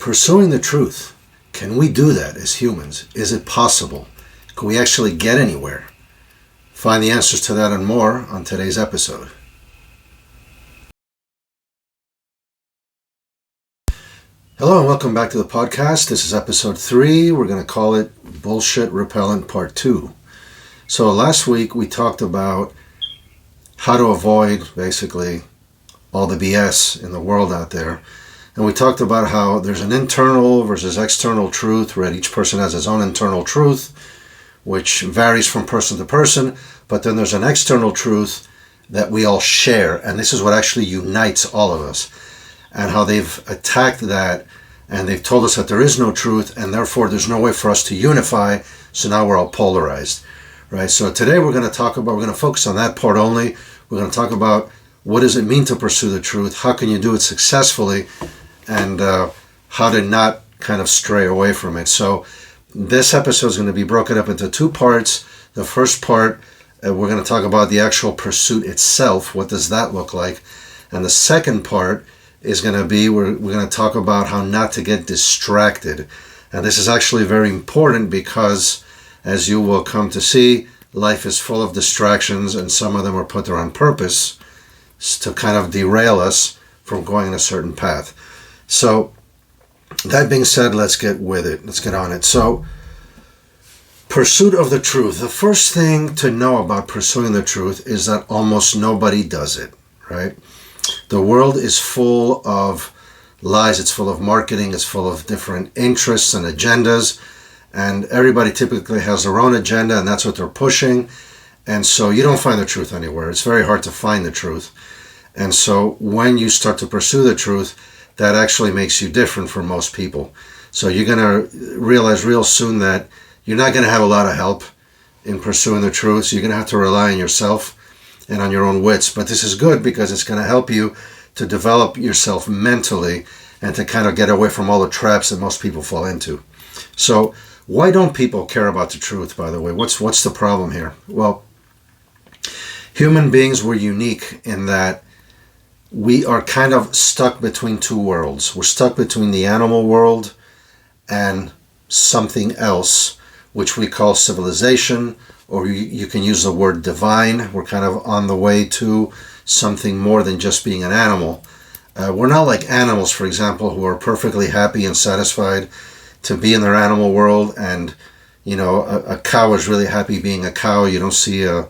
Pursuing the truth. Can we do that as humans? Is it possible? Can we actually get anywhere? Find the answers to that and more on today's episode. Hello and welcome back to the podcast. This is episode 3. We're going to call it Bullshit Repellent Part 2. So last week we talked about how to avoid basically all the BS in the world out there. And we talked about how there's an internal versus external truth, where each person has his own internal truth, which varies from person to person. But then there's an external truth that we all share. And this is what actually unites all of us. And how they've attacked that, and they've told us that there is no truth, and therefore there's no way for us to unify. So now we're all polarized, right? So today we're going to focus on that part only. We're going to talk about what does it mean to pursue the truth? How can you do it successfully? And how to not kind of stray away from it. So this episode is going to be broken up into 2 parts. The first part, we're going to talk about the actual pursuit itself. What does that look like? And the second part is going to be, we're going to talk about how not to get distracted. And this is actually very important because, as you will come to see, life is full of distractions, and some of them are put there on purpose to kind of derail us from going in a certain path. So, that being said, let's get with it. Let's get on it. So, pursuit of the truth. The first thing to know about pursuing the truth is that almost nobody does it, right? The world is full of lies. It's full of marketing. It's full of different interests and agendas. And everybody typically has their own agenda, and that's what they're pushing. And so you don't find the truth anywhere. It's very hard to find the truth. And so when you start to pursue the truth, that actually makes you different from most people. So you're going to realize real soon that you're not going to have a lot of help in pursuing the truth. So you're going to have to rely on yourself and on your own wits. But this is good because it's going to help you to develop yourself mentally and to kind of get away from all the traps that most people fall into. So why don't people care about the truth, by the way? What's the problem here? Well, human beings were unique in that we are kind of stuck between 2 worlds. We're stuck between the animal world and something else, which we call civilization, or you can use the word divine. We're kind of on the way to something more than just being an animal. We're not like animals, for example, who are perfectly happy and satisfied to be in their animal world. And, you know, a cow is really happy being a cow. You don't see a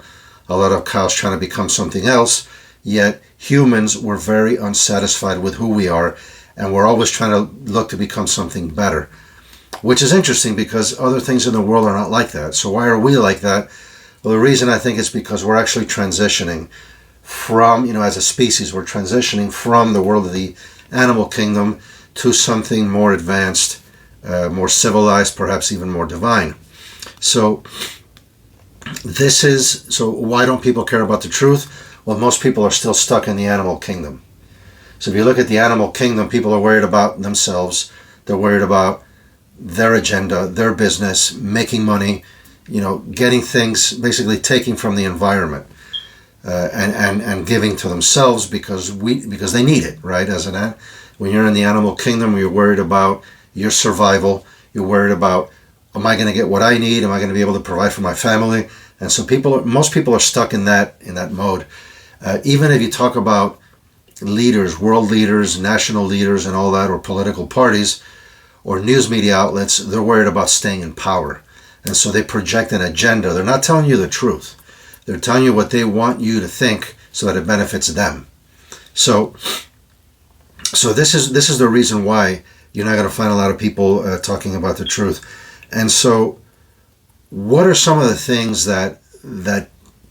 lot of cows trying to become something else. Yet humans were very unsatisfied with who we are, and we're always trying to look to become something better, which is interesting because other things in the world are not like that. So why are we like that? Well, the reason I think is because we're actually transitioning from, as a species, we're transitioning from the world of the animal kingdom to something more advanced, more civilized, perhaps even more divine. So why don't people care about the truth? Well, most people are still stuck in the animal kingdom. So if you look at the animal kingdom, people are worried about themselves. They're worried about their agenda, their business, making money, getting things, basically taking from the environment and giving to themselves because they need it, right? When you're in the animal kingdom, you're worried about your survival. You're worried about, am I going to get what I need? Am I going to be able to provide for my family? And so most people are stuck in that mode. Even if you talk about leaders, world leaders, national leaders and all that, or political parties, or news media outlets, they're worried about staying in power. And so they project an agenda. They're not telling you the truth. They're telling you what they want you to think so that it benefits them. So this is the reason why you're not going to find a lot of people talking about the truth. And so what are some of the things that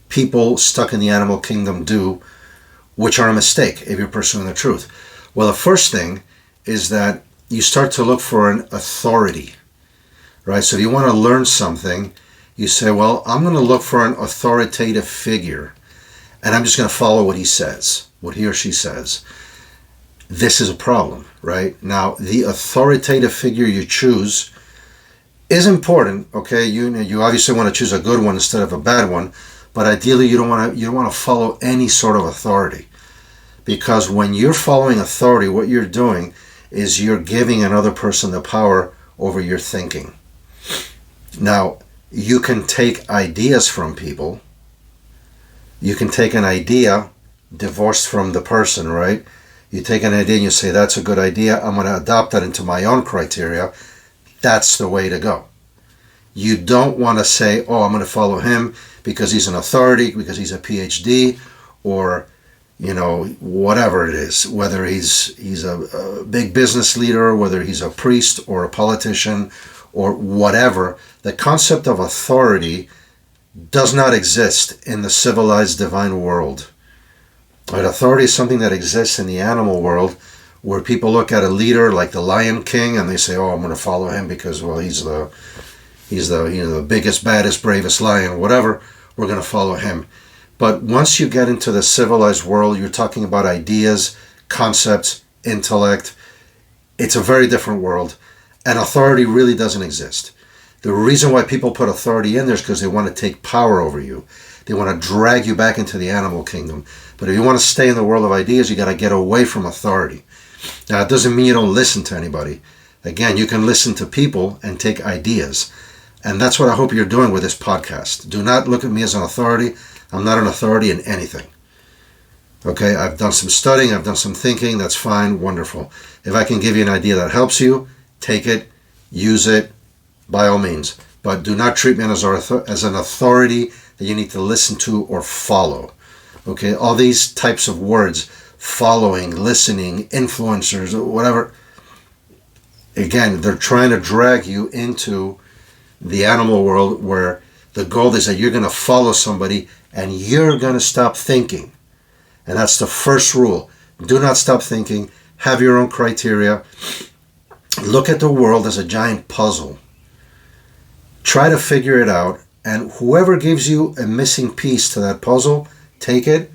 people stuck in the animal kingdom do, which are a mistake if you're pursuing the truth? Well, the first thing is that you start to look for an authority, right? So if you want to learn something, you say, well, I'm going to look for an authoritative figure, and I'm just going to follow what he says, what he or she says. This is a problem, right? Now, the authoritative figure you choose is important, okay? You obviously want to choose a good one instead of a bad one, but ideally you don't want to follow any sort of authority, because when you're following authority, what you're doing is you're giving another person the power over your thinking. Now, you can take ideas from people. You can take an idea divorced from the person, right? You take an idea and you say, that's a good idea. I'm going to adopt that into my own criteria. That's the way to go. You don't want to say, oh, I'm going to follow him because he's an authority, because he's a PhD, or, whatever it is, whether he's a big business leader, whether he's a priest or a politician or whatever. The concept of authority does not exist in the civilized divine world. Right? Authority is something that exists in the animal world, where people look at a leader like the Lion King and they say, oh, I'm going to follow him because, well, he's the the biggest, baddest, bravest lion, whatever, we're going to follow him. But once you get into the civilized world, you're talking about ideas, concepts, intellect. It's a very different world, and authority really doesn't exist. The reason why people put authority in there is because they want to take power over you. They want to drag you back into the animal kingdom. But if you want to stay in the world of ideas, you got to get away from authority. Now, it doesn't mean you don't listen to anybody. Again, you can listen to people and take ideas. And that's what I hope you're doing with this podcast. Do not look at me as an authority. I'm not an authority in anything. Okay, I've done some studying, I've done some thinking, that's fine, wonderful. If I can give you an idea that helps you, take it, use it, by all means. But do not treat me as an authority that you need to listen to or follow. Okay, all these types of words, following, listening, influencers, whatever, again, they're trying to drag you into the animal world where the goal is that you're going to follow somebody and you're going to stop thinking. And that's the first rule. Do not stop thinking. Have your own criteria. Look at the world as a giant puzzle. Try to figure it out. And whoever gives you a missing piece to that puzzle, take it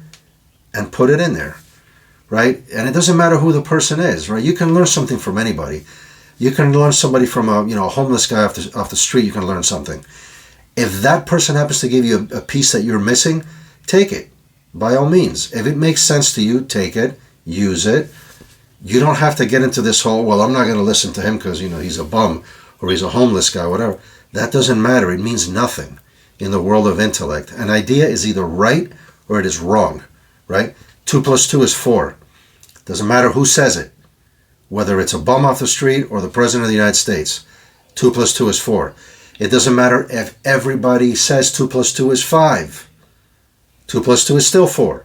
and put it in there. Right? And it doesn't matter who the person is. Right? You can learn something from anybody. You can learn somebody from a homeless guy off the street. You can learn something. If that person happens to give you a piece that you're missing, take it. By all means. If it makes sense to you, take it. Use it. You don't have to get into this whole, well, I'm not going to listen to him because, he's a bum or he's a homeless guy, whatever. That doesn't matter. It means nothing in the world of intellect. An idea is either right or it is wrong. Right? 2 + 2 is 4. Doesn't matter who says it. Whether it's a bum off the street or the President of the United States, 2 + 2 is 4. It doesn't matter if everybody says 2 + 2 is 5. 2 + 2 is still 4.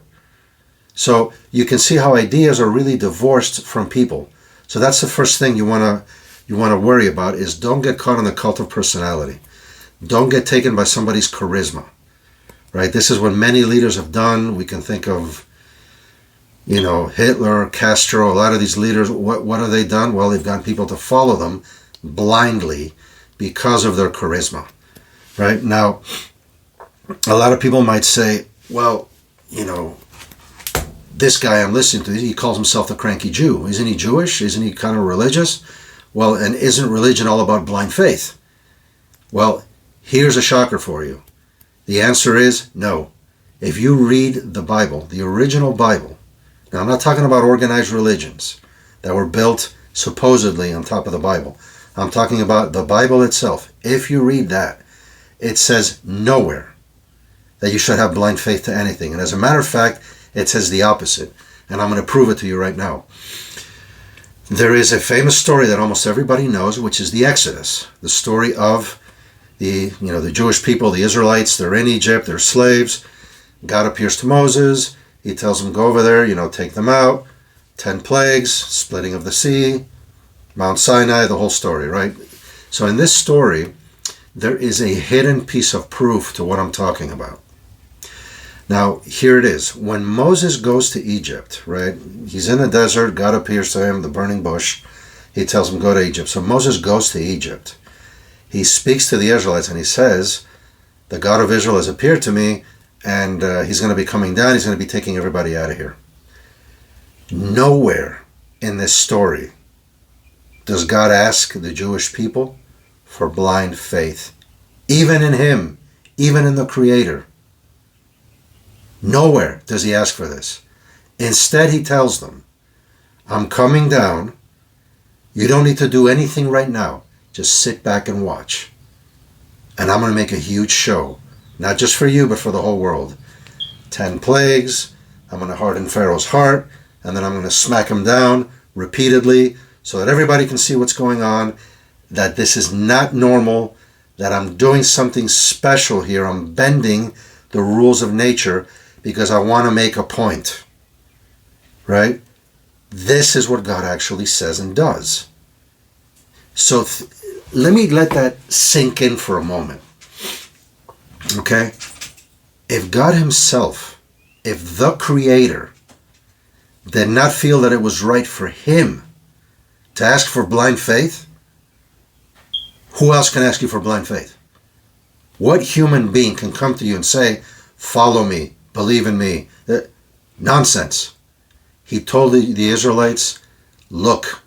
So you can see how ideas are really divorced from people. So that's the first thing you want to worry about is don't get caught in the cult of personality. Don't get taken by somebody's charisma. Right? This is what many leaders have done. We can think of Hitler, Castro, a lot of these leaders, what have they done? Well, they've gotten people to follow them blindly because of their charisma. Right? Now, a lot of people might say, well, this guy I'm listening to, he calls himself the cranky Jew. Isn't he Jewish? Isn't he kind of religious? Well, and isn't religion all about blind faith? Well, here's a shocker for you. The answer is no. If you read the Bible, the original Bible, now, I'm not talking about organized religions that were built supposedly on top of the Bible. I'm talking about the Bible itself. If you read that, it says nowhere that you should have blind faith to anything. And as a matter of fact, it says the opposite. And I'm going to prove it to you right now. There is a famous story that almost everybody knows, which is the Exodus. The story of the Jewish people, the Israelites. They're in Egypt. They're slaves. God appears to Moses. He tells them, go over there, take them out. 10 plagues, splitting of the sea, Mount Sinai, the whole story, right? So in this story, there is a hidden piece of proof to what I'm talking about. Now, here it is. When Moses goes to Egypt, right? He's in the desert. God appears to him, the burning bush. He tells him, go to Egypt. So Moses goes to Egypt. He speaks to the Israelites and he says, the God of Israel has appeared to me. And he's going to be coming down. He's going to be taking everybody out of here. Nowhere in this story does God ask the Jewish people for blind faith. Even in him. Even in the Creator. Nowhere does he ask for this. Instead, he tells them, I'm coming down You don't need to do anything right now. Just sit back and watch. And I'm going to make a huge show. Not just for you, but for the whole world. 10 plagues. I'm going to harden Pharaoh's heart. And then I'm going to smack him down repeatedly so that everybody can see what's going on. That this is not normal. That I'm doing something special here. I'm bending the rules of nature because I want to make a point. Right? This is what God actually says and does. So let me let that sink in for a moment. Okay? If God himself, if the Creator did not feel that it was right for him to ask for blind faith, who else can ask you for blind faith? What human being can come to you and say, follow me, believe in me? Nonsense. He told the Israelites, look,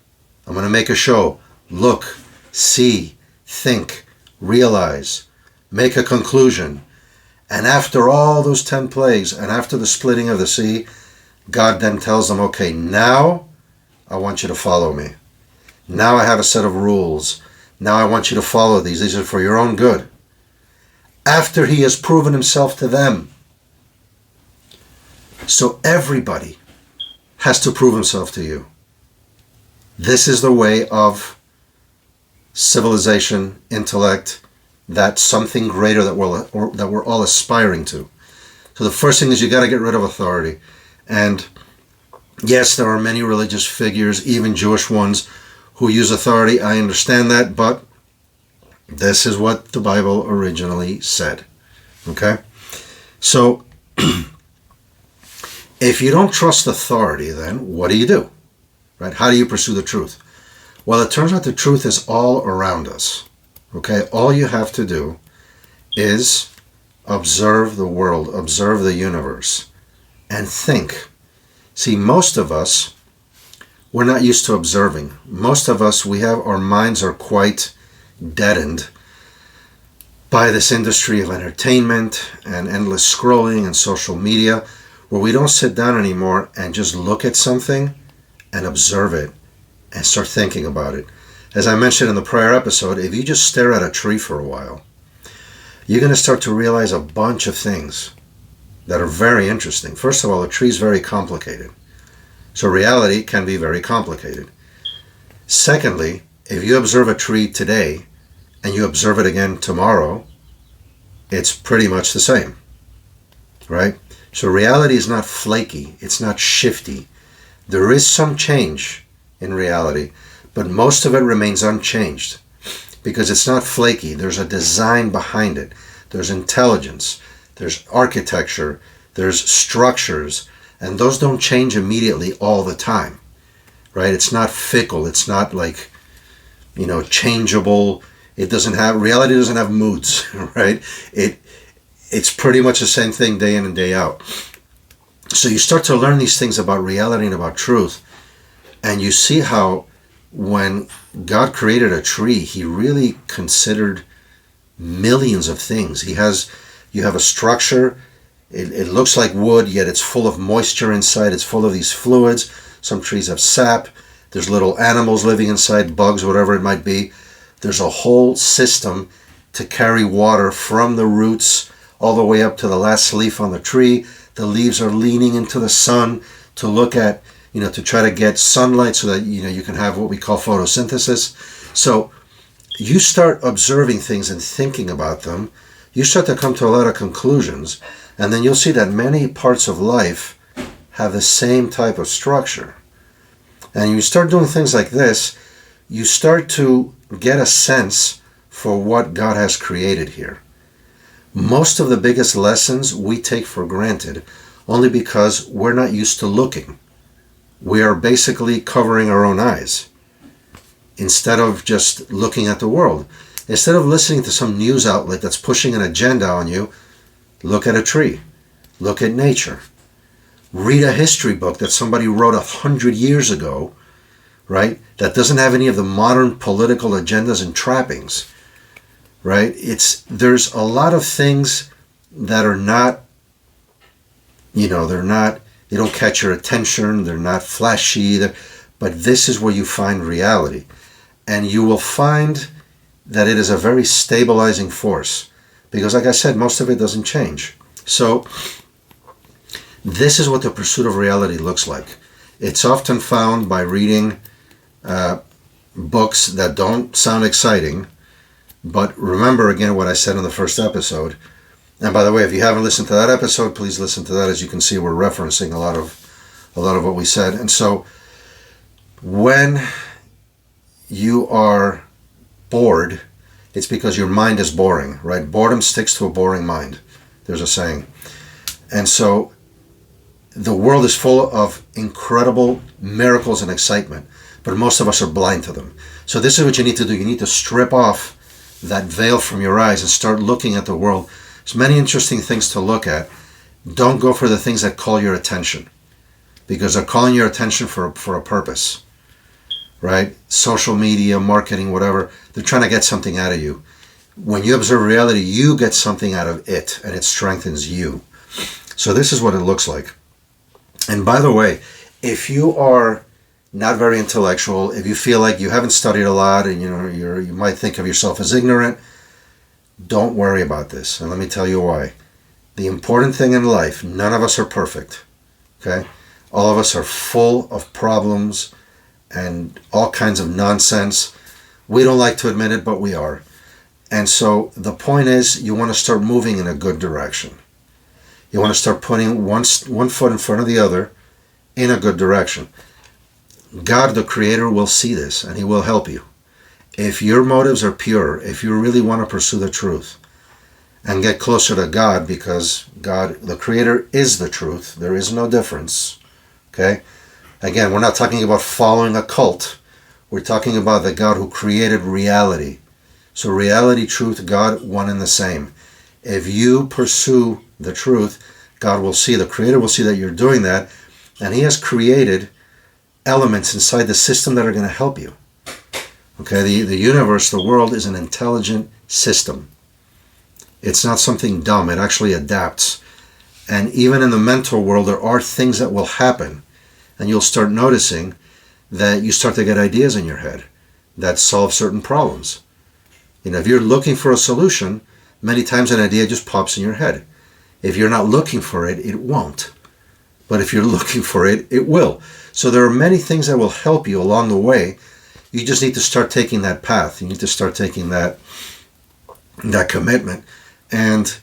I'm going to make a show. Look, see, think, realize, make a conclusion. And after all those 10 plagues and after the splitting of the sea, God then tells them, okay, now I want you to follow me. Now I have a set of rules. Now I want you to follow these. These are for your own good. After he has proven himself to them. So everybody has to prove himself to you. This is the way of civilization, intellect, that something greater that we're all aspiring to. So the first thing is you got to get rid of authority. And yes, there are many religious figures, even Jewish ones, who use authority. I understand that, but this is what the Bible originally said. Okay? So if you don't trust authority, then what do? Right? How do you pursue the truth? Well, it turns out the truth is all around us. Okay? All you have to do is observe the world, observe the universe, and think. See, most of us, we're not used to observing. Most of us, our minds are quite deadened by this industry of entertainment and endless scrolling and social media, where we don't sit down anymore and just look at something and observe it and start thinking about it. As I mentioned in the prior episode, if you just stare at a tree for a while, you're going to start to realize a bunch of things that are very interesting. First of all, a tree is very complicated. So reality can be very complicated. Secondly, if you observe a tree today and you observe it again tomorrow, it's pretty much the same, right? So reality is not flaky. It's not shifty. There is some change in reality, but most of it remains unchanged because it's not flaky. There's a design behind it. There's intelligence. There's architecture. There's structures. And those don't change immediately all the time, right? It's not fickle. It's not like, changeable. Reality doesn't have moods, right? It's pretty much the same thing day in and day out. So you start to learn these things about reality and about truth, and you see how when God created a tree, he really considered millions of things. You have a structure. It looks like wood, yet it's full of moisture inside. It's full of these fluids. Some trees have sap. There's little animals living inside, bugs, whatever it might be. There's a whole system to carry water from the roots all the way up to the last leaf on the tree. The leaves are leaning into the sun to look at, to try to get sunlight so that, you can have what we call photosynthesis. So you start observing things and thinking about them. You start to come to a lot of conclusions. And then you'll see that many parts of life have the same type of structure. And you start doing things like this, you start to get a sense for what God has created here. Most of the biggest lessons we take for granted only because we're not used to looking. We are basically covering our own eyes instead of just looking at the world. Instead of listening to some news outlet that's pushing an agenda on you, look at a tree. Look at nature. Read a history book that somebody wrote 100 years ago, right? That doesn't have any of the modern political agendas and trappings, right? There's a lot of things that are not, they don't catch your attention. They're not flashy, But this is where you find reality. And you will find that it is a very stabilizing force. Because like I said, most of it doesn't change. So this is what the pursuit of reality looks like. It's often found by reading books that don't sound exciting. But remember again what I said in the first episode. And by the way, if you haven't listened to that episode, please listen to that. As you can see, we're referencing a lot of what we said. And so when you are bored, it's because your mind is boring, right? Boredom sticks to a boring mind. There's a saying. And so the world is full of incredible miracles and excitement, but most of us are blind to them. So this is what you need to do. You need to strip off that veil from your eyes and start looking at the world. There's many interesting things to look at. Don't go for the things that call your attention, because they're calling your attention for a purpose, right? Social media, marketing, whatever, they're trying to get something out of you. When you observe reality, you get something out of it, and it strengthens you. So this is what it looks like. And by the way, if you are not very intellectual, if you feel like you haven't studied a lot and you might think of yourself as ignorant, don't worry about this. And let me tell you why. The important thing in life, none of us are perfect. Okay? All of us are full of problems and all kinds of nonsense. We don't like to admit it, but we are. And so the point is, you want to start moving in a good direction. You want to start putting one foot in front of the other in a good direction. God, the Creator, will see this, and He will help you. If your motives are pure, if you really want to pursue the truth and get closer to God, because God, the Creator, is the truth. There is no difference. Okay? Again, we're not talking about following a cult. We're talking about the God who created reality. So reality, truth, God, one and the same. If you pursue the truth, God will see, the Creator will see that you're doing that, and He has created elements inside the system that are going to help you. Okay, the universe, the world is an intelligent system. It's not something dumb. It actually adapts. And even in the mental world, there are things that will happen. And you'll start noticing that you start to get ideas in your head that solve certain problems. If you're looking for a solution, many times an idea just pops in your head. If you're not looking for it, it won't. But if you're looking for it, it will. So there are many things that will help you along the way. You just need to start taking that path. You need to start taking that commitment. And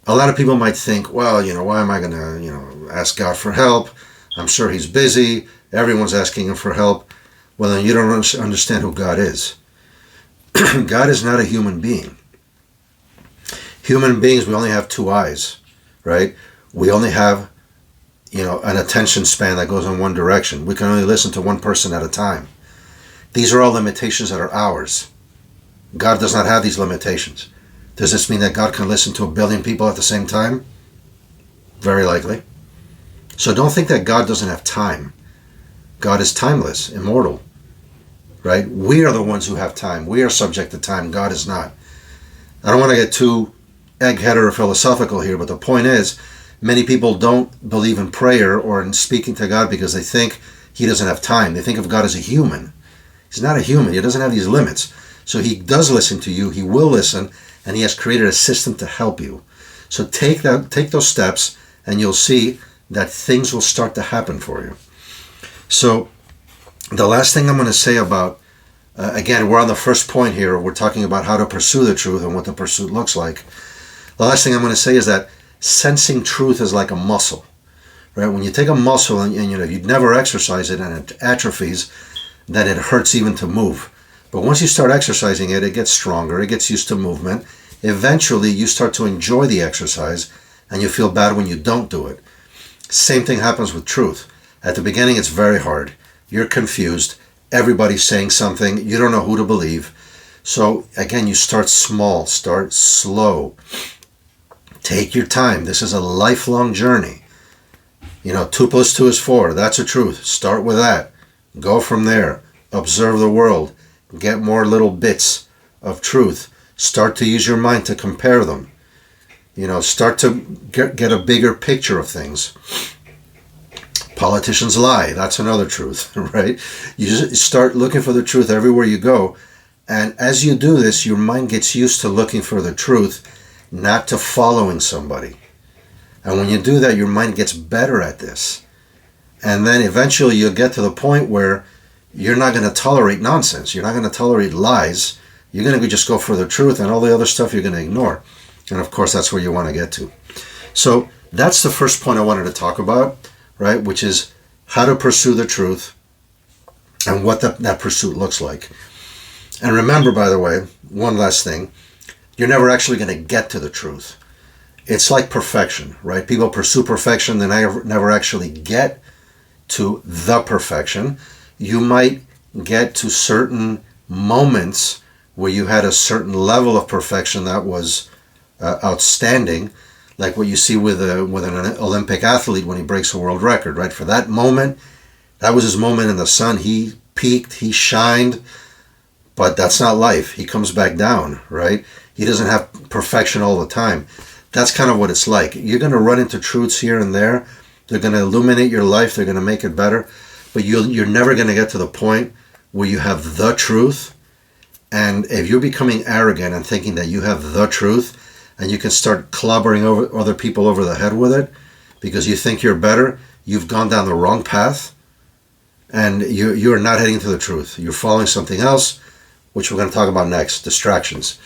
a lot of people might think, well, why am I going to, ask God for help? I'm sure He's busy. Everyone's asking Him for help. Well, then you don't understand who God is. God is not a human being. Human beings, we only have two eyes, right? We only have, an attention span that goes in one direction. We can only listen to one person at a time. These are all limitations that are ours. God does not have these limitations. Does this mean that God can listen to 1 billion people at the same time? Very likely. So don't think that God doesn't have time. God is timeless, immortal, right? We are the ones who have time. We are subject to time. God is not. I don't want to get too eggheaded or philosophical here, but the point is, many people don't believe in prayer or in speaking to God because they think He doesn't have time. They think of God as a human. He's not a human. He doesn't have these limits. So He does listen to you. He will listen, and He has created a system to help you. So take those steps, and you'll see that things will start to happen for you. So the last thing I'm going to say about, again, we're on the first point here. We're talking about how to pursue the truth and what the pursuit looks like. The last thing I'm going to say is that sensing truth is like a muscle, right? When you take a muscle and you'd never exercise it and it atrophies, then it hurts even to move. But once you start exercising it, it gets stronger. It gets used to movement. Eventually, you start to enjoy the exercise and you feel bad when you don't do it. Same thing happens with truth. At the beginning, it's very hard. You're confused. Everybody's saying something. You don't know who to believe. So again, you start small, start slow. Take your time. This is a lifelong journey. 2 + 2 is 4. That's a truth. Start with that. Go from there. Observe the world. Get more little bits of truth. Start to use your mind to compare them. Start to get a bigger picture of things. Politicians lie. That's another truth, right? You just start looking for the truth everywhere you go. And as you do this, your mind gets used to looking for the truth, not to following somebody. And when you do that, your mind gets better at this. And then eventually you'll get to the point where you're not going to tolerate nonsense. You're not going to tolerate lies. You're going to just go for the truth, and all the other stuff you're going to ignore. And of course, that's where you want to get to. So that's the first point I wanted to talk about, right? Which is how to pursue the truth and what that pursuit looks like. And remember, by the way, one last thing, you're never actually going to get to the truth. It's like perfection, right? People pursue perfection, they never actually get to the perfection. You might get to certain moments where you had a certain level of perfection that was outstanding, like what you see with an Olympic athlete when he breaks a world record, right? For that moment, that was his moment in the sun. He peaked, he shined, but that's not life. He comes back down, right? He doesn't have perfection all the time. That's kind of what it's like. You're going to run into truths here and there. They're going to illuminate your life. They're going to make it better. But you're never going to get to the point where you have the truth. And if you're becoming arrogant and thinking that you have the truth and you can start clobbering over other people over the head with it because you think you're better, you've gone down the wrong path and you're not heading to the truth. You're following something else, which we're going to talk about next, distractions.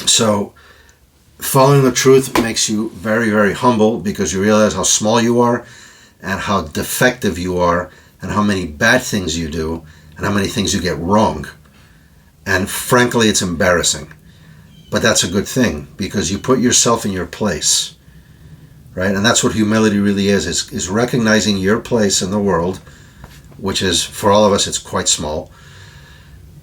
So following the truth makes you very, very humble because you realize how small you are and how defective you are and how many bad things you do and how many things you get wrong. And frankly, it's embarrassing. But that's a good thing because you put yourself in your place, right? And that's what humility really is recognizing your place in the world, which is, for all of us, it's quite small.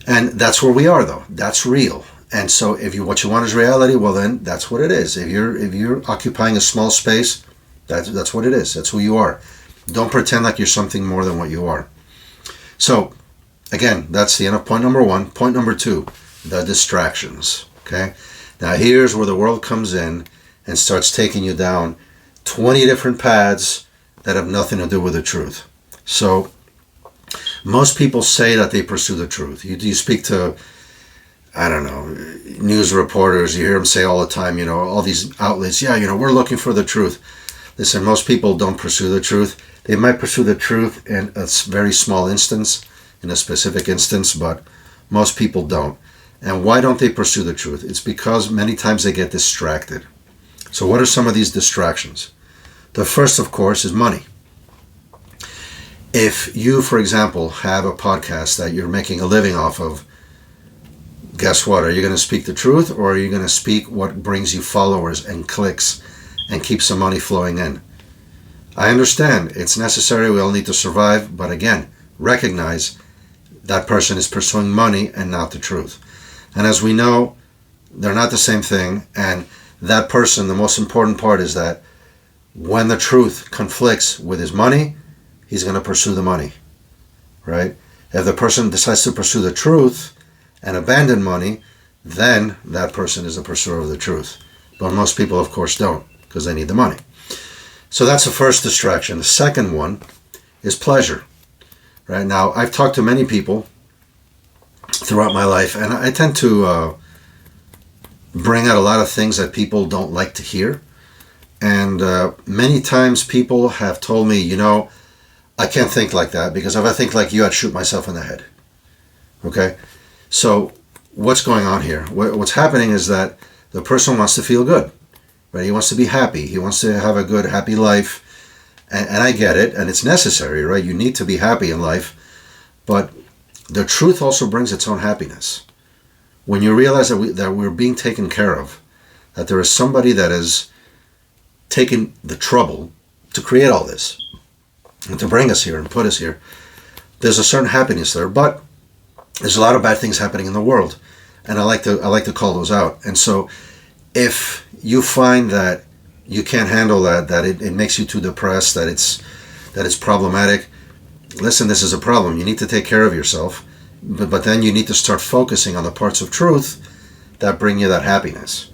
And that's where we are, though. That's real. And so if what you want is reality, well then that's what it is. If you're occupying a small space, that's what it is. That's who you are. Don't pretend like you're something more than what you are. So again, that's the end of point number one. Point number two, the distractions. Okay? Now here's where the world comes in and starts taking you down 20 different paths that have nothing to do with the truth. So most people say that they pursue the truth. You speak to, I don't know, news reporters, you hear them say all the time, all these outlets, we're looking for the truth. Listen, most people don't pursue the truth. They might pursue the truth in a very small instance, in a specific instance, but most people don't. And why don't they pursue the truth? It's because many times they get distracted. So what are some of these distractions? The first, of course, is money. If you, for example, have a podcast that you're making a living off of, guess what? Are you going to speak the truth, or are you going to speak what brings you followers and clicks and keeps some money flowing in? I understand it's necessary. We all need to survive. But again, recognize that person is pursuing money and not the truth. And as we know, they're not the same thing. And that person, the most important part is that when the truth conflicts with his money, he's going to pursue the money, right? If the person decides to pursue the truth and abandon money, then that person is the pursuer of the truth. But most people, of course, don't because they need the money. So that's the first distraction. The second one is pleasure. Right now, I've talked to many people throughout my life, and I tend to bring out a lot of things that people don't like to hear. And many times people have told me, I can't think like that because if I think like you, I'd shoot myself in the head. Okay? So what's going on here? What's happening is that the person wants to feel good. Right? He wants to be happy. He wants to have a good, happy life. And I get it, and it's necessary, right? You need to be happy in life. But the truth also brings its own happiness. When you realize that we're being taken care of, that there is somebody that has taken the trouble to create all this, and to bring us here and put us here, there's a certain happiness there. But there's a lot of bad things happening in the world, and I like to call those out. And so if you find that you can't handle that it makes you too depressed, that it's problematic, listen, this is a problem. You need to take care of yourself, but then you need to start focusing on the parts of truth that bring you that happiness,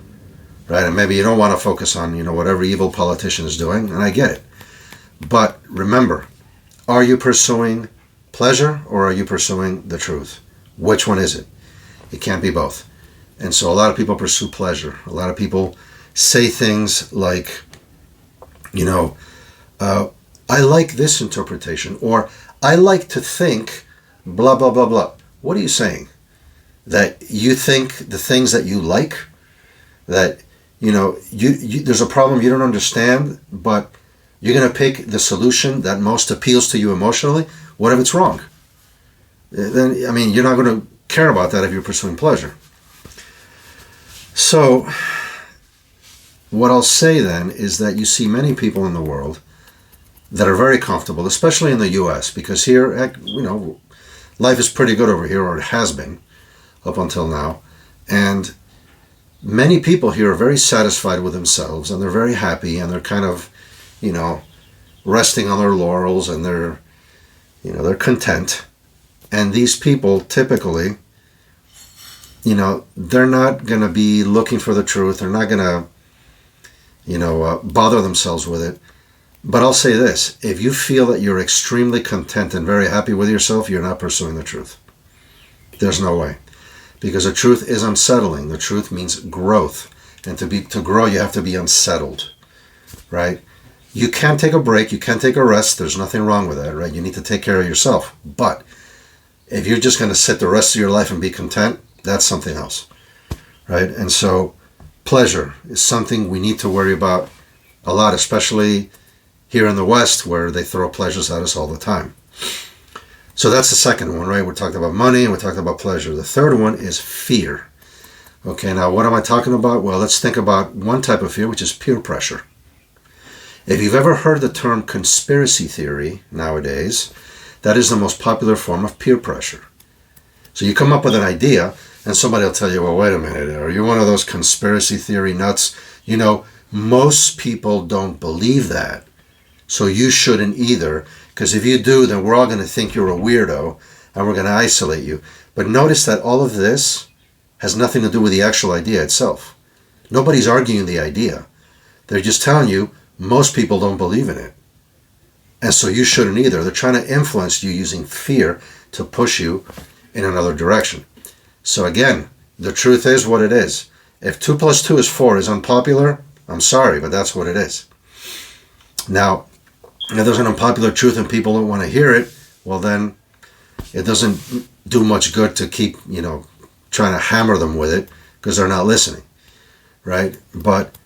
right? And maybe you don't want to focus on whatever evil politician is doing, and I get it. But remember, are you pursuing pleasure or are you pursuing the truth? Which one is it? It can't be both. And so a lot of people pursue pleasure. A lot of people say things like, I like this interpretation, or I like to think blah, blah, blah, blah. What are you saying? That you think the things that you like, that, there's a problem you don't understand, but you're going to pick the solution that most appeals to you emotionally? What if it's wrong? Then, you're not going to care about that if you're pursuing pleasure. So, what I'll say then is that you see many people in the world that are very comfortable, especially in the U.S., because here, life is pretty good over here, or it has been up until now. And many people here are very satisfied with themselves, and they're very happy, and they're kind of, resting on their laurels, and they're content. And these people typically, they're not going to be looking for the truth. They're not going to, bother themselves with it. But I'll say this, if you feel that you're extremely content and very happy with yourself, you're not pursuing the truth. There's no way. Because the truth is unsettling. The truth means growth. And to grow, you have to be unsettled, right? You can take a break. You can take a rest. There's nothing wrong with that, right? You need to take care of yourself. But if you're just going to sit the rest of your life and be content, that's something else, right? And so pleasure is something we need to worry about a lot, especially here in the West, where they throw pleasures at us all the time. So that's the second one, right? We're talking about money and we're talking about pleasure. The third one is fear. Okay, now what am I talking about? Well, let's think about one type of fear, which is peer pressure. If you've ever heard the term conspiracy theory nowadays, that is the most popular form of peer pressure. So you come up with an idea and somebody will tell you, well, wait a minute, are you one of those conspiracy theory nuts? Most people don't believe that. So you shouldn't either, because if you do, then we're all going to think you're a weirdo and we're going to isolate you. But notice that all of this has nothing to do with the actual idea itself. Nobody's arguing the idea. They're just telling you most people don't believe in it. And so you shouldn't either. They're trying to influence you using fear to push you in another direction. So again, the truth is what it is. If 2 plus 2 is 4 is unpopular, I'm sorry, but that's what it is. Now, if there's an unpopular truth and people don't want to hear it, well then it doesn't do much good to keep, trying to hammer them with it because they're not listening, right? But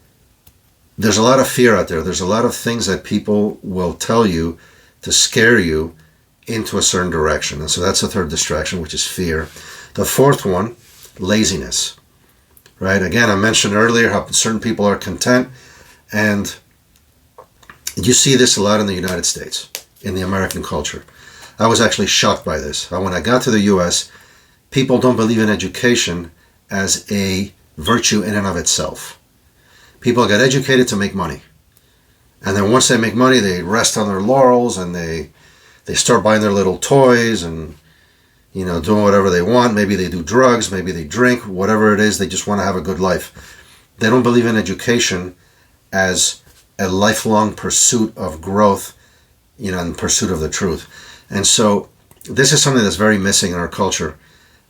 there's a lot of fear out there. There's a lot of things that people will tell you to scare you into a certain direction. And so that's the third distraction, which is fear. The fourth one, laziness, right? Again, I mentioned earlier how certain people are content, and you see this a lot in the United States, in the American culture. I was actually shocked by this. When I got to the U.S., people don't believe in education as a virtue in and of itself. People get educated to make money. And then once they make money, they rest on their laurels and they start buying their little toys and, doing whatever they want. Maybe they do drugs, maybe they drink, whatever it is, they just want to have a good life. They don't believe in education as a lifelong pursuit of growth, in pursuit of the truth. And so this is something that's very missing in our culture.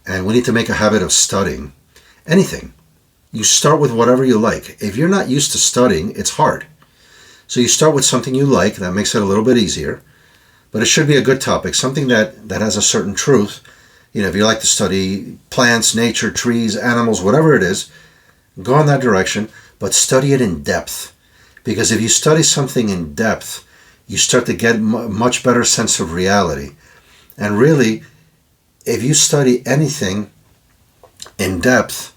And we need to make a habit of studying anything. You start with whatever you like. If you're not used to studying, it's hard. So you start with something you like. That makes it a little bit easier. But it should be a good topic, something that has a certain truth. If you like to study plants, nature, trees, animals, whatever it is, go in that direction, but study it in depth. Because if you study something in depth, you start to get a much better sense of reality. And really, if you study anything in depth,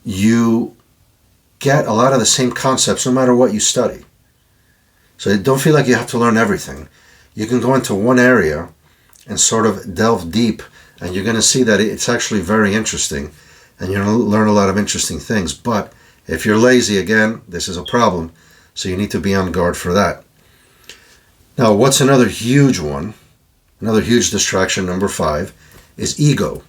you get a lot of the same concepts no matter what you study. So don't feel like you have to learn everything. You can go into one area and sort of delve deep, and you're going to see that it's actually very interesting, and you're going to learn a lot of interesting things. But if you're lazy, again, this is a problem, so you need to be on guard for that. Now, what's another huge one? Another huge distraction, number 5, is ego.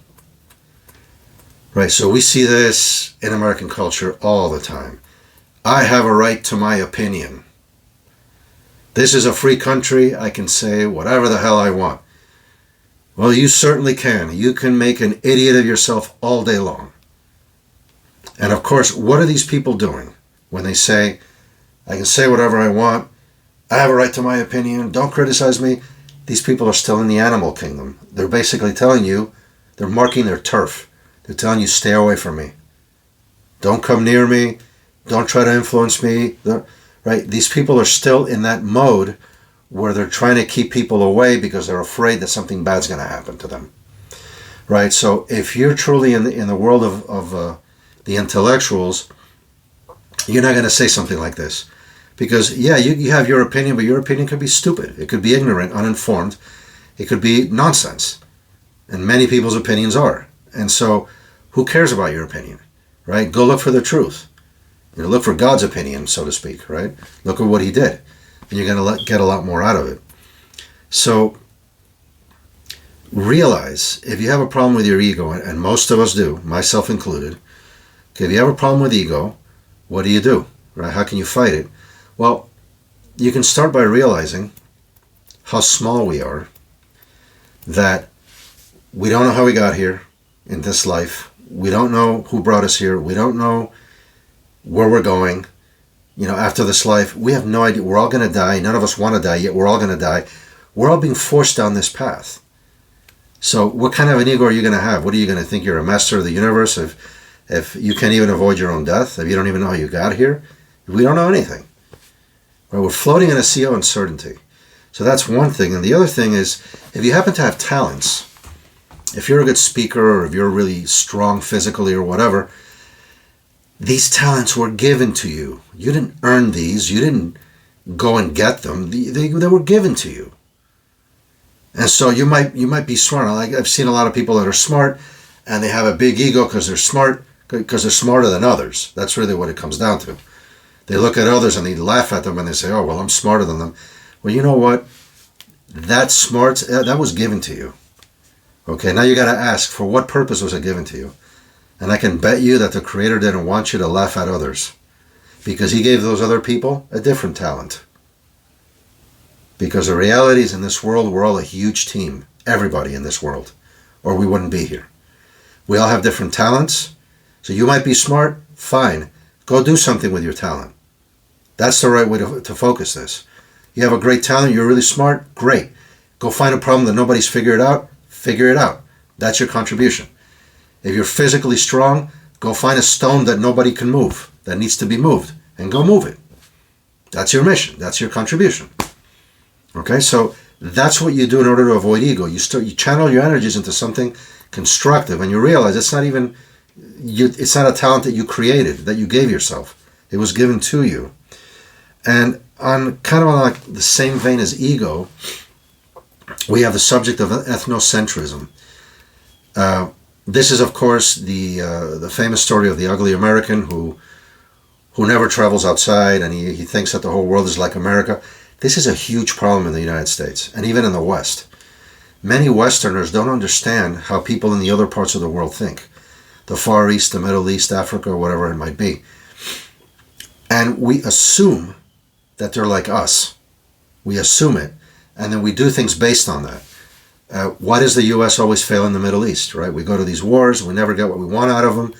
Right, so we see this in American culture all the time. I have a right to my opinion. This is a free country. I can say whatever the hell I want. Well, you certainly can. You can make an idiot of yourself all day long. And of course, what are these people doing when they say, I can say whatever I want, I have a right to my opinion, don't criticize me? These people are still in the animal kingdom. They're basically telling you, they're marking their turf. They're telling you, stay away from me. Don't come near me. Don't try to influence me. Right? These people are still in that mode where they're trying to keep people away because they're afraid that something bad's going to happen to them. Right? So if you're truly in the world of the intellectuals, you're not going to say something like this. Because, yeah, you have your opinion, but your opinion could be stupid. It could be ignorant, uninformed. It could be nonsense. And many people's opinions are. And so, who cares about your opinion? Right? Go look for the truth. Look for God's opinion, so to speak, right? Look at what he did. And you're going to get a lot more out of it. So, realize, if you have a problem with your ego, and most of us do, myself included, okay, if you have a problem with ego, what do? Right? How can you fight it? Well, you can start by realizing how small we are, that we don't know how we got here in this life. We don't know who brought us here. We don't know where we're going, after this life. We have no idea. We're all going to die. None of us want to die, yet we're all going to die. We're all being forced down this path. So what kind of an ego are you going to have? What are you going to think? You're a master of the universe if you can't even avoid your own death? If you don't even know how you got here? We don't know anything. Right? We're floating in a sea of uncertainty. So that's one thing. And the other thing is, if you happen to have talents, if you're a good speaker or if you're really strong physically or whatever, these talents were given to you. You didn't earn these. You didn't go and get them. They were given to you. And so you might be smart. I've seen a lot of people that are smart and they have a big ego because they're smart, because they're smarter than others. That's really what it comes down to. They look at others and they laugh at them and they say, oh, well, I'm smarter than them. Well, you know what? That was given to you. Okay, now you got to ask, for what purpose was it given to you? And I can bet you that the Creator didn't want you to laugh at others, because he gave those other people a different talent. Because the reality is, in this world, we're all a huge team. Everybody in this world. Or we wouldn't be here. We all have different talents. So you might be smart. Fine. Go do something with your talent. That's the right way to focus this. You have a great talent. You're really smart. Great. Go find a problem that nobody's figured out. Figure it out. That's your contribution. If you're physically strong, go find a stone that nobody can move, that needs to be moved, and go move it. That's your mission. That's your contribution. Okay, so that's what you do in order to avoid ego. You channel your energies into something constructive, and you realize it's not a talent that you created, that you gave yourself. It was given to you. And on kind of like the same vein as ego, we have the subject of ethnocentrism. This is, of course, the famous story of the ugly American who never travels outside, and he thinks that the whole world is like America. This is a huge problem in the United States, and even in the West. Many Westerners don't understand how people in the other parts of the world think. The Far East, the Middle East, Africa, whatever it might be. And we assume that they're like us. We assume it, and then we do things based on that. Why does the U.S. always fail in the Middle East, right? We go to these wars, we never get what we want out of them.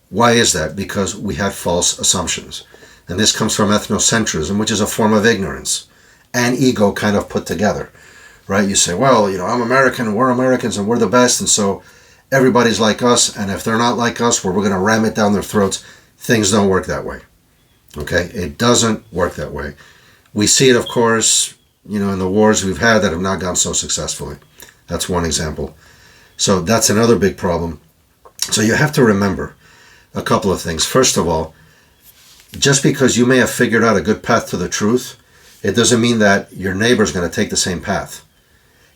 Why is that? Because we had false assumptions. And this comes from ethnocentrism, which is a form of ignorance and ego kind of put together, right? You say, well, I'm American and we're Americans and we're the best, and so everybody's like us, and if they're not like us, we're going to ram it down their throats. Things don't work that way, okay? It doesn't work that way. We see it, of course, in the wars we've had that have not gone so successfully. That's one example. So that's another big problem. So you have to remember a couple of things. First of all, just because you may have figured out a good path to the truth, it doesn't mean that your neighbor's going to take the same path.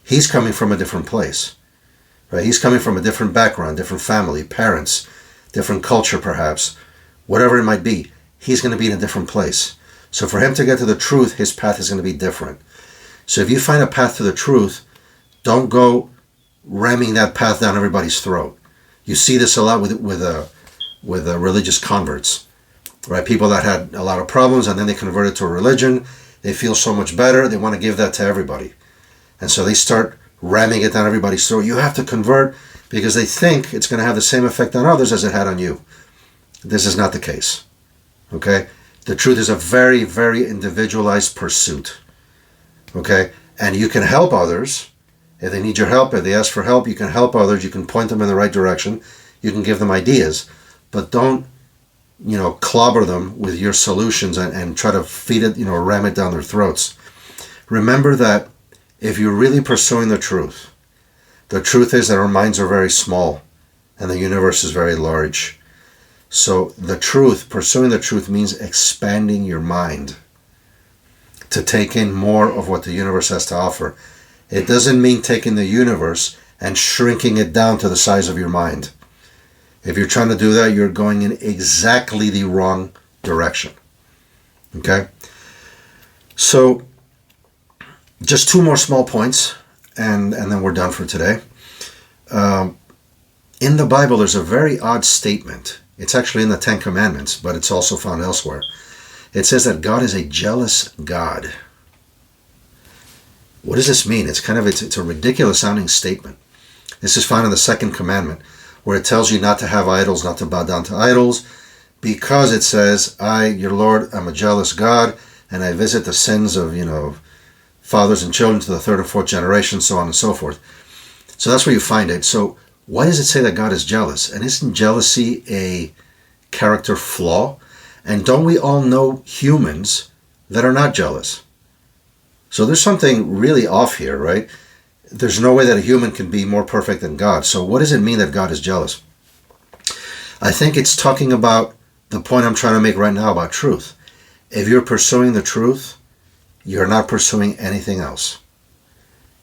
He's coming from a different place, right? He's coming from a different background, different family, parents, different culture perhaps, whatever it might be. He's going to be in a different place. So for him to get to the truth, his path is going to be different. So if you find a path to the truth, don't go ramming that path down everybody's throat. You see this a lot with religious converts, right? People that had a lot of problems and then they converted to a religion. they feel so much better, they want to give that to everybody. And so they start ramming it down everybody's throat. You have to convert because they think it's going to have the same effect on others as it had on you. This is not the case. Okay? The truth is a very, very individualized pursuit. Okay? And you can help others. If they need your help, if they ask for help, you can help others. You can point them in the right direction. You can give them ideas. But don't, clobber them with your solutions and try to feed it, ram it down their throats. Remember that if you're really pursuing the truth is that our minds are very small and the universe is very large. So pursuing the truth means expanding your mind to take in more of what the universe has to offer. It doesn't mean taking the universe and shrinking it down to the size of your mind. If you're trying to do that, you're going in exactly the wrong direction. Okay? So, just two more small points, and then we're done for today. In the Bible, there's a very odd statement. It's actually in the Ten Commandments, but it's also found elsewhere. It says that God is a jealous God. What does this mean? It's a ridiculous sounding statement. This is found in the Second Commandment, where it tells you not to have idols, not to bow down to idols, because it says, I, your Lord, am a jealous God, and I visit the sins of, fathers and children to the third and fourth generation, so on and so forth. So that's where you find it. So why does it say that God is jealous? And isn't jealousy a character flaw? And don't we all know humans that are not jealous? So there's something really off here, right? There's no way that a human can be more perfect than God. So what does it mean that God is jealous? I think it's talking about the point I'm trying to make right now about truth. If you're pursuing the truth, you're not pursuing anything else.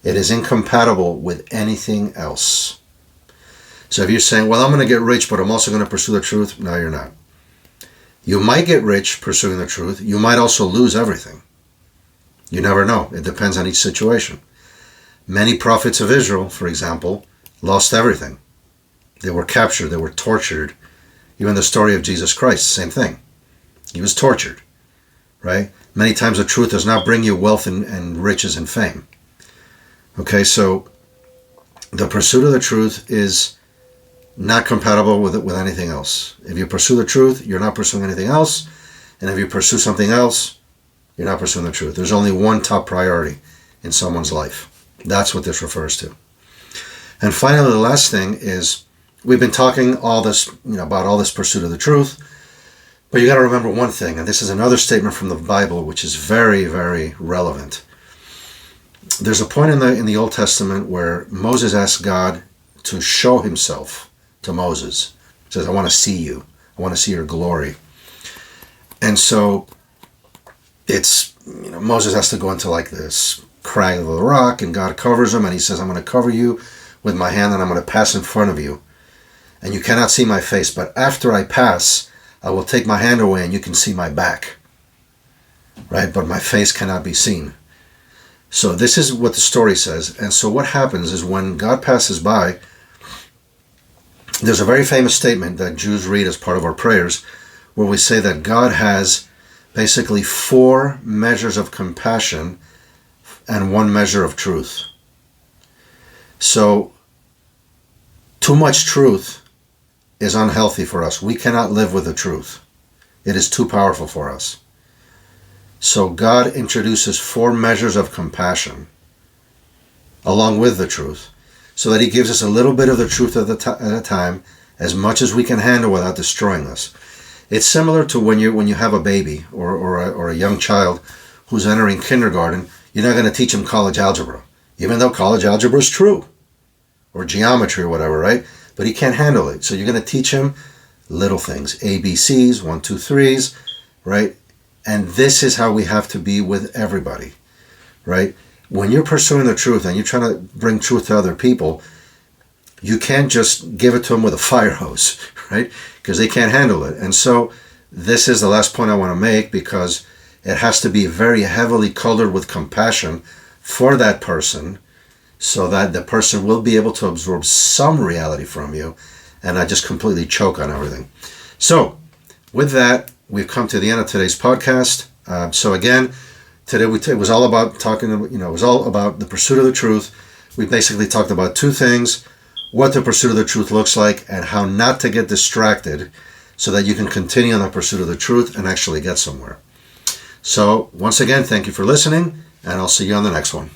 It is incompatible with anything else. So if you're saying, well, I'm going to get rich, but I'm also going to pursue the truth, no, you're not. You might get rich pursuing the truth. You might also lose everything. You never know. It depends on each situation. Many prophets of Israel, for example, lost everything. They were captured. They were tortured. Even the story of Jesus Christ, same thing. He was tortured, right? Many times the truth does not bring you wealth and riches and fame. Okay, so the pursuit of the truth is not compatible with anything else. If you pursue the truth, you're not pursuing anything else. And if you pursue something else, you're not pursuing the truth. There's only one top priority in someone's life. That's what this refers to. And finally, the last thing is, we've been talking all this, about all this pursuit of the truth, but you got to remember one thing, and this is another statement from the Bible which is very, very relevant. There's a point in the Old Testament where Moses asked God to show himself to Moses. He says, I want to see you. I want to see your glory. And so it's, Moses has to go into like this crag of the rock, and God covers him, and he says, I'm going to cover you with my hand, and I'm going to pass in front of you. And you cannot see my face, but after I pass, I will take my hand away, and you can see my back. Right? But my face cannot be seen. So this is what the story says. And so what happens is when God passes by, there's a very famous statement that Jews read as part of our prayers, where we say that God has basically 4 measures of compassion and 1 measure of truth. So too much truth is unhealthy for us. We cannot live with the truth. It is too powerful for us. So God introduces 4 measures of compassion along with the truth, so that he gives us a little bit of the truth at a time, as much as we can handle without destroying us. It's similar to when you have a baby or a young child who's entering kindergarten. You're not going to teach him college algebra, even though college algebra is true, or geometry or whatever, right? But he can't handle it. So you're going to teach him little things, ABCs, 1, 2, 3s, right? And this is how we have to be with everybody, right? When you're pursuing the truth and you're trying to bring truth to other people, you can't just give it to them with a fire hose, right? Because they can't handle it. And so this is the last point I want to make, because it has to be very heavily colored with compassion for that person, so that the person will be able to absorb some reality from you and not just completely choke on everything. So with that, we've come to the end of today's podcast. So again, Today it was all about it was all about the pursuit of the truth. We basically talked about two things: what the pursuit of the truth looks like and how not to get distracted so that you can continue on the pursuit of the truth and actually get somewhere. So once again, thank you for listening, and I'll see you on the next one.